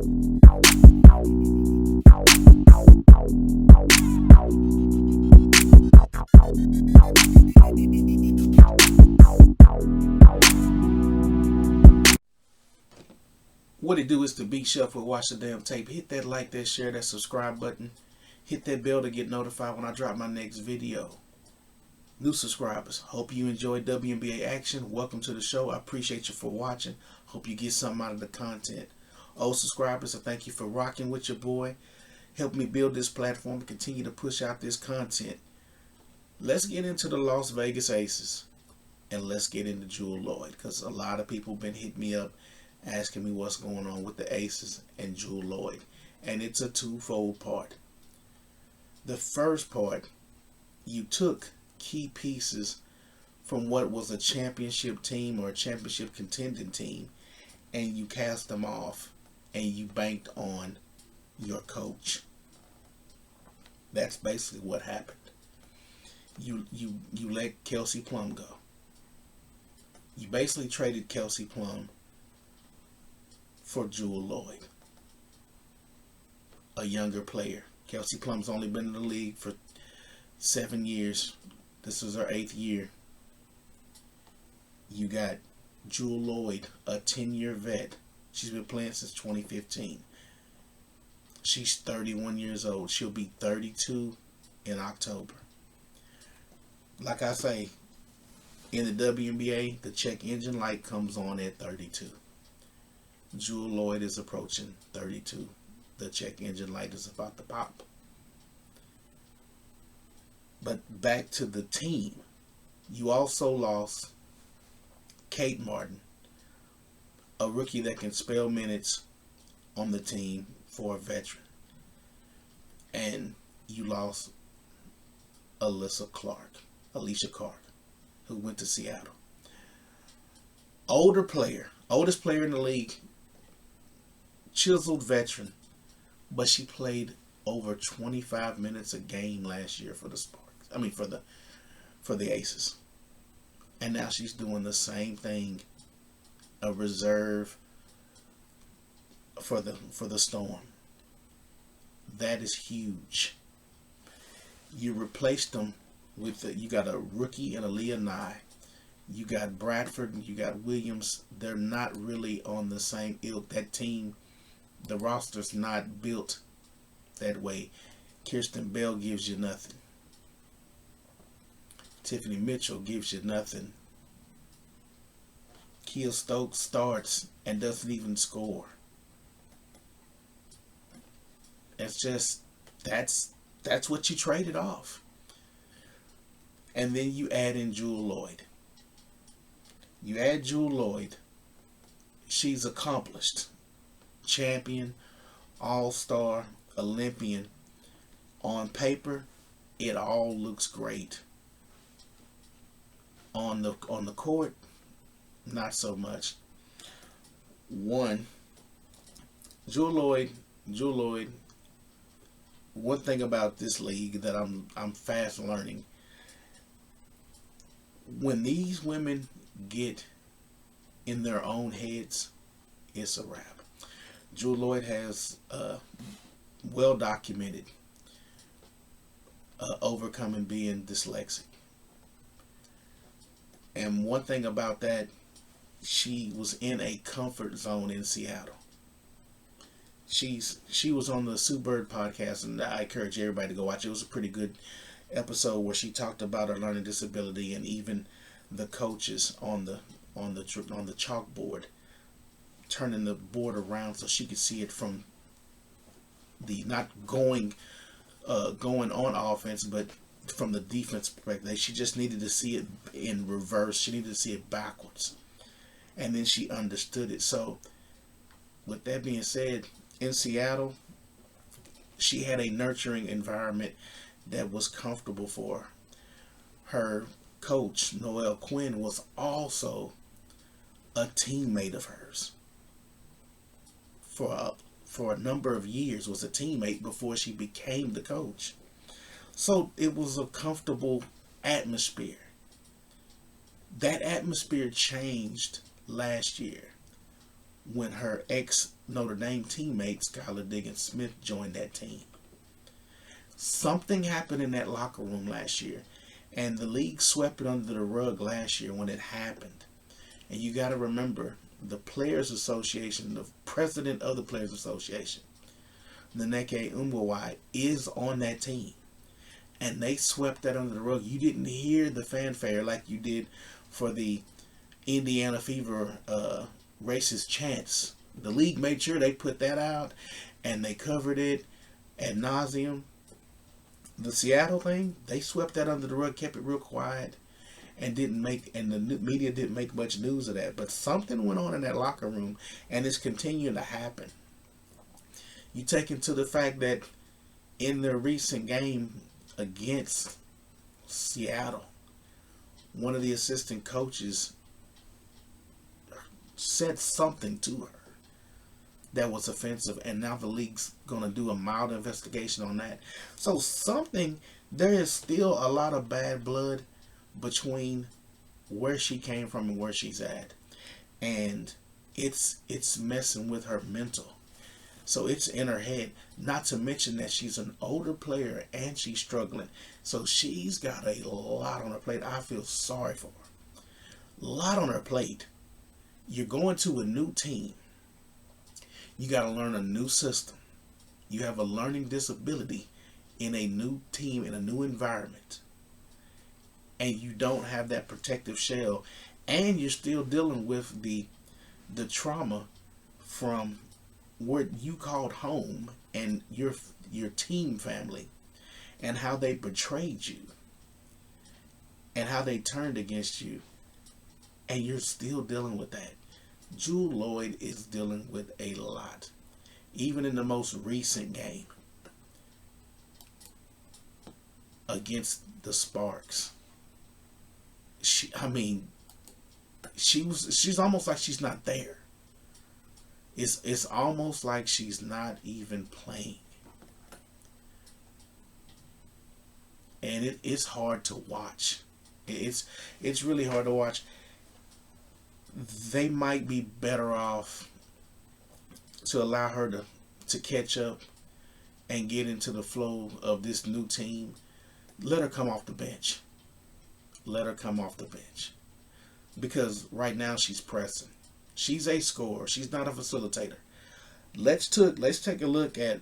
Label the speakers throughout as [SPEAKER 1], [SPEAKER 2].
[SPEAKER 1] What it do is to be shuffle, watch the damn tape. Hit that like, that share, that subscribe button. Hit that bell to get notified when I drop my next video. New subscribers, hope you enjoy WNBA action. Welcome to the show. I appreciate you for watching. Hope you get something out of the content. Old subscribers, I thank you for rocking with your boy. Help me build this platform and continue to push out this content. Let's get into the Las Vegas Aces. And let's get into Jewell Loyd, because a lot of people been hitting me up asking me what's going on with the Aces and Jewell Loyd. And it's a twofold part. The first part, you took key pieces from what was a championship team or a championship contending team, and you cast them off and you banked on your coach. That's basically what happened. You let Kelsey Plum go. You basically traded Kelsey Plum for Jewell Loyd, a younger player. Kelsey Plum's only been in the league for 7 years. This is her 8th year. You got Jewell Loyd, a 10-year vet. She's been playing since 2015. She's 31 years old. She'll be 32 in October. Like I say, in the WNBA, the check engine light comes on at 32. Jewell Loyd is approaching 32. The check engine light is about to pop. But back to the team. You also lost Kate Martin, a rookie that can spell minutes on the team for a veteran. And you lost Alicia Clark, who went to Seattle. Oldest player in the league, chiseled veteran, but she played over 25 minutes a game last year for the Sparks. For the Aces. And now she's doing the same thing, a reserve for the Storm. That is huge. You replaced them with you got a rookie and a Leah Nye. You got Bradford and you got Williams. They're not really on the same ilk. That team, the roster's not built that way. Kirsten Bell gives you nothing. Tiffany Mitchell gives you nothing. Kia Stokes starts and doesn't even score. It's just that's what you traded off. And then you add in Jewell Loyd. You add Jewell Loyd. She's accomplished. Champion, all-star, Olympian. On paper, it all looks great. On the court, not so much. One, Jewell Loyd. One thing about this league that I'm fast learning. When these women get in their own heads, it's a wrap. Jewell Loyd has well documented overcoming being dyslexic. And one thing about that, she was in a comfort zone in Seattle. She was on the Sue Bird podcast, and I encourage everybody to go watch it. It was a pretty good episode where she talked about her learning disability and even the coaches on the chalkboard turning the board around so she could see it from the not going on offense, but from the defense perspective. She just needed to see it in reverse. She needed to see it backwards. And then she understood it. So with that being said, in Seattle, she had a nurturing environment that was comfortable for her. Her coach, Noelle Quinn, was also a teammate of hers. For a number of years was a teammate before she became the coach. So it was a comfortable atmosphere. That atmosphere changed last year when her ex Notre Dame teammate Skylar Diggins Smith joined that team. Something happened in that locker room last year, and the league swept it under the rug last year when it happened. And you got to remember, the Players Association, the president of the Players Association, Nneka Umwawai, is on that team. And they swept that under the rug. You didn't hear the fanfare like you did for the Indiana Fever racist chants. The league made sure they put that out, and they covered it ad nauseum. The Seattle thing, they swept that under the rug, kept it real quiet, and the media didn't make much news of that. But something went on in that locker room, and it's continuing to happen. You take into the fact that in their recent game against Seattle, one of the assistant coaches said something to her that was offensive, and now the league's going to do a mild investigation on that. So there is still a lot of bad blood between where she came from and where she's at, and it's messing with her mental. So it's in her head, not to mention that she's an older player and she's struggling. So she's got a lot on her plate. I feel sorry for her. A lot on her plate. You're going to a new team. You got to learn a new system. You have a learning disability in a new team, in a new environment. And you don't have that protective shell. And you're still dealing with the trauma from what you called home and your team family, and how they betrayed you and how they turned against you. And you're still dealing with that. Jewell Loyd is dealing with a lot. Even in the most recent game against the Sparks, she's almost like she's not there. It's almost like she's not even playing. And it's hard to watch. It's really hard to watch. They might be better off to allow her to catch up and get into the flow of this new team. Let her come off the bench. Let her come off the bench. Because right now she's pressing. She's a scorer. She's not a facilitator. Let's take a look at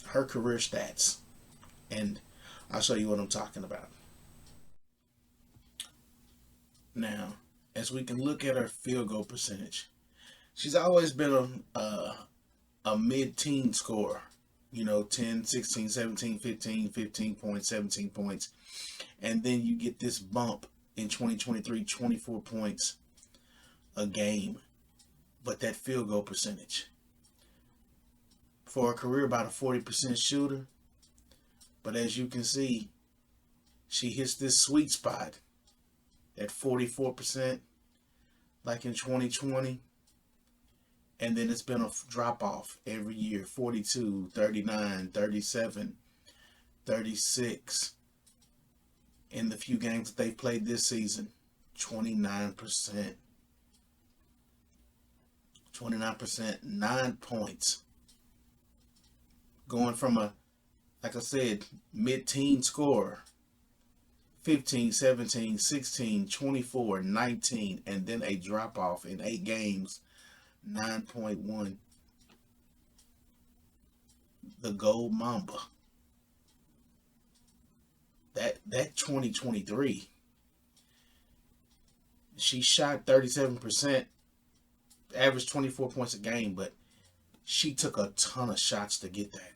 [SPEAKER 1] her career stats, and I'll show you what I'm talking about. Now, as we can look at her field goal percentage, she's always been a mid-teen scorer. 10, 16, 17, 15, 15 points, 17 points. And then you get this bump in 2023, 24 points a game. But that field goal percentage, for a career, about a 40% shooter. But as you can see, she hits this sweet spot at 44%, like in 2020. And then it's been a drop off every year: 42, 39, 37, 36. In the few games that they've played this season, 29%. 29%, 9 points. Going from like I said, mid-teen scorer, 15, 17, 16, 24, 19, and then a drop off in 8 games, 9.1. The Gold Mamba. That 2023, she shot 37%, averaged 24 points a game, but she took a ton of shots to get that.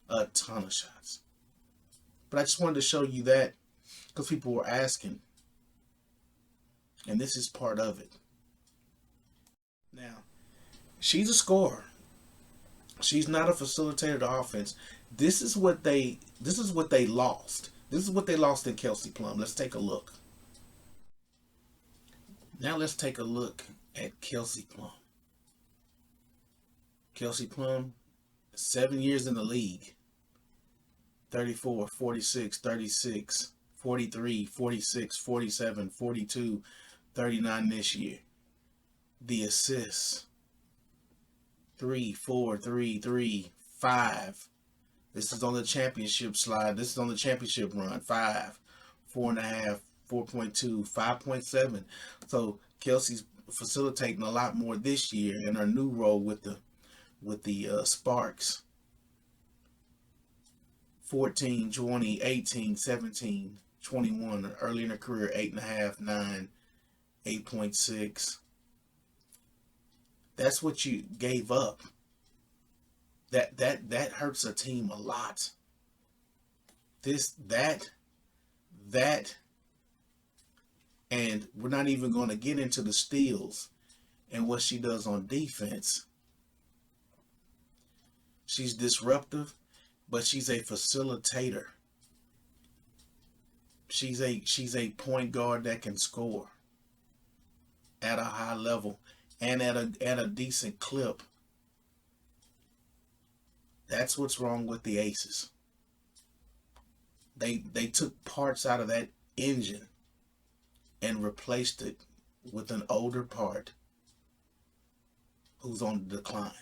[SPEAKER 1] A ton of shots. But I just wanted to show you that because people were asking, and this is part of it. Now, she's a scorer. She's not a facilitator of the offense. This is what they lost. This is what they lost in Kelsey Plum. Let's take a look. Now let's take a look at Kelsey Plum. Kelsey Plum, 7 years in the league. 34, 46, 36, 43, 46, 47, 42, 39 this year. The assists, 3, 4, 3, 3, 5. This is on the championship slide. This is on the championship run. 5, 4.5, 4.2, 5.7. So Kelsey's facilitating a lot more this year in her new role with the Sparks. 14, 20, 18, 17, 21. Early in her career, 8.5, 9, 8.6. That's what you gave up. That hurts a team a lot. That, and we're not even going to get into the steals and what she does on defense. She's disruptive, but she's a facilitator. She's a point guard that can score at a high level and at a decent clip. That's what's wrong with the Aces. They took parts out of that engine and replaced it with an older part who's on the decline.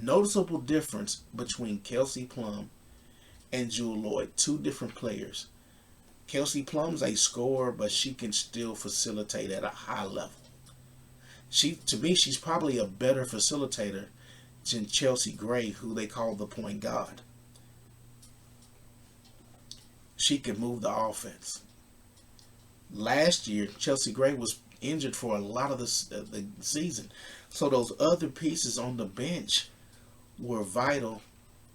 [SPEAKER 1] Noticeable difference between Kelsey Plum and Jewell Loyd. Two different players. Kelsey Plum's a scorer, but she can still facilitate at a high level. To me, she's probably a better facilitator than Chelsea Gray, who they call the point guard. She can move the offense. Last year, Chelsea Gray was injured for a lot of the season. So those other pieces on the bench were vital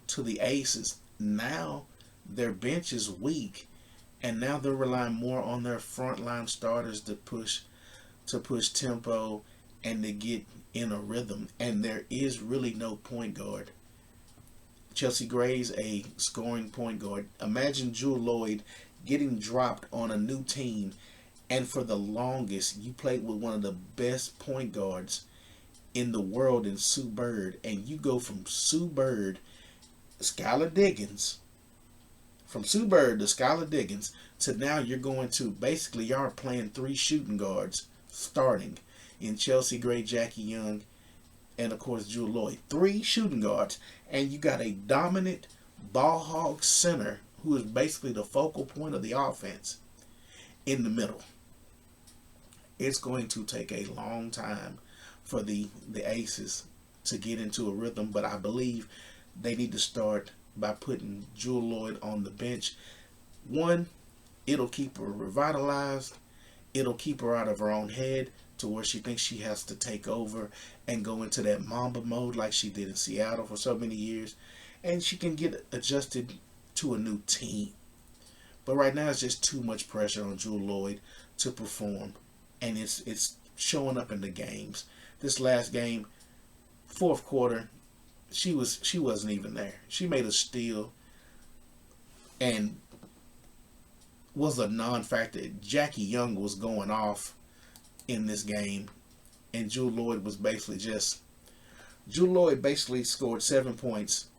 [SPEAKER 1] to the Aces. Now their bench is weak, and now they're relying more on their frontline starters to push tempo and to get in a rhythm. And there is really no point guard. Chelsea Gray's a scoring point guard. Imagine Jewell Loyd getting dropped on a new team, and for the longest you played with one of the best point guards in the world in Sue Bird, and you go from Sue Bird, Skylar Diggins, from Sue Bird to Skylar Diggins, to now you're going to basically y'all are playing three shooting guards starting in Chelsea Gray, Jackie Young, and of course Jewell Loyd. Three shooting guards, and you got a dominant ball hog center who is basically the focal point of the offense in the middle. It's going to take a long time for the Aces to get into a rhythm, but I believe they need to start by putting Jewell Loyd on the bench. One, it'll keep her revitalized. It'll keep her out of her own head to where she thinks she has to take over and go into that Mamba mode like she did in Seattle for so many years, and she can get adjusted to a new team. But right now it's just too much pressure on Jewell Loyd to perform, and it's showing up in the games. This last game, fourth quarter, she wasn't even there. She made a steal and was a non-factor. Jackie Young was going off in this game, and Jewell Loyd was basically Jewell Loyd basically scored 7 points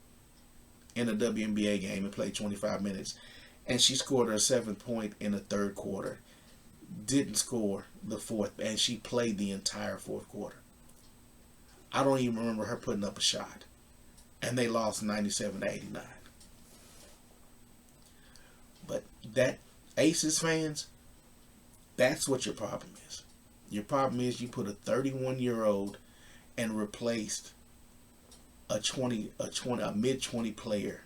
[SPEAKER 1] in a WNBA game and played 25 minutes, and she scored her 7th point in the third quarter. Didn't score the fourth, and she played the entire fourth quarter. I don't even remember her putting up a shot, and they lost 97-89. But that, Aces fans, that's what your problem is. Your problem is you put a 31-year-old and replaced a mid-20 player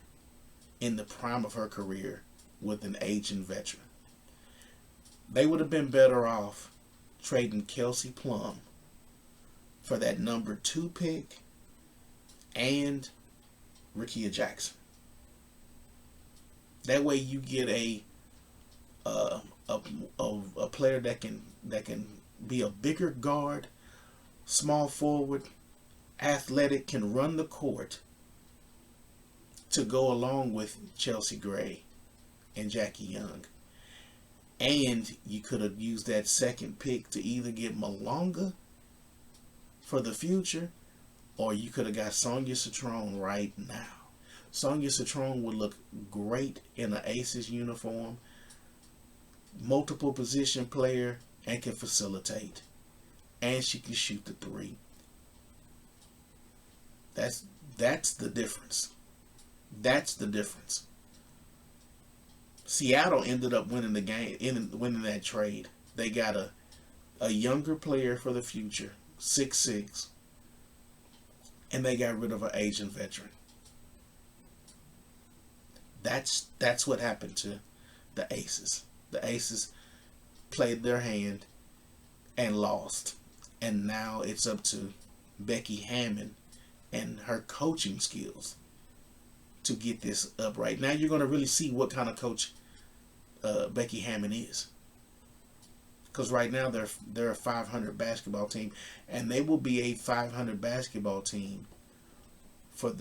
[SPEAKER 1] in the prime of her career with an aging veteran. They would have been better off trading Kelsey Plum for that number 2 pick and Rickea Jackson. That way you get a player that can be a bigger guard, small forward, athletic, can run the court to go along with Chelsea Gray and Jackie Young. And you could have used that second pick to either get Malonga for the future, or you could have got Sonia Citrone right now. Sonia Citrone would look great in an Aces uniform, multiple position player, and can facilitate. and she can shoot the three. That's the difference. That's the difference. Seattle ended up winning the game, winning that trade. They got a younger player for the future, 6'6", and they got rid of an Asian veteran. That's what happened to the Aces. The Aces played their hand and lost. And now it's up to Becky Hammon and her coaching skills to get this up right. Now you're going to really see what kind of coach Becky Hammon is. Because right now they're a 500 basketball team, and they will be a 500 basketball team for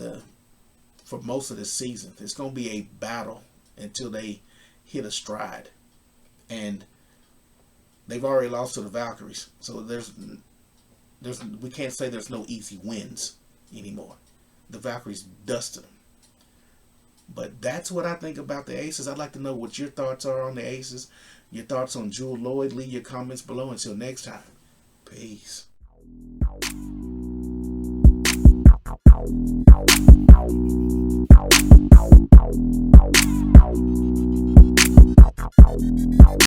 [SPEAKER 1] most of the season. It's going to be a battle until they hit a stride. And they've already lost to the Valkyries, so we can't say there's no easy wins anymore. The Valkyries dusted them. But that's what I think about the Aces. I'd like to know what your thoughts are on the Aces. Your thoughts on Jewell Loyd. Leave your comments below. Until next time. Peace.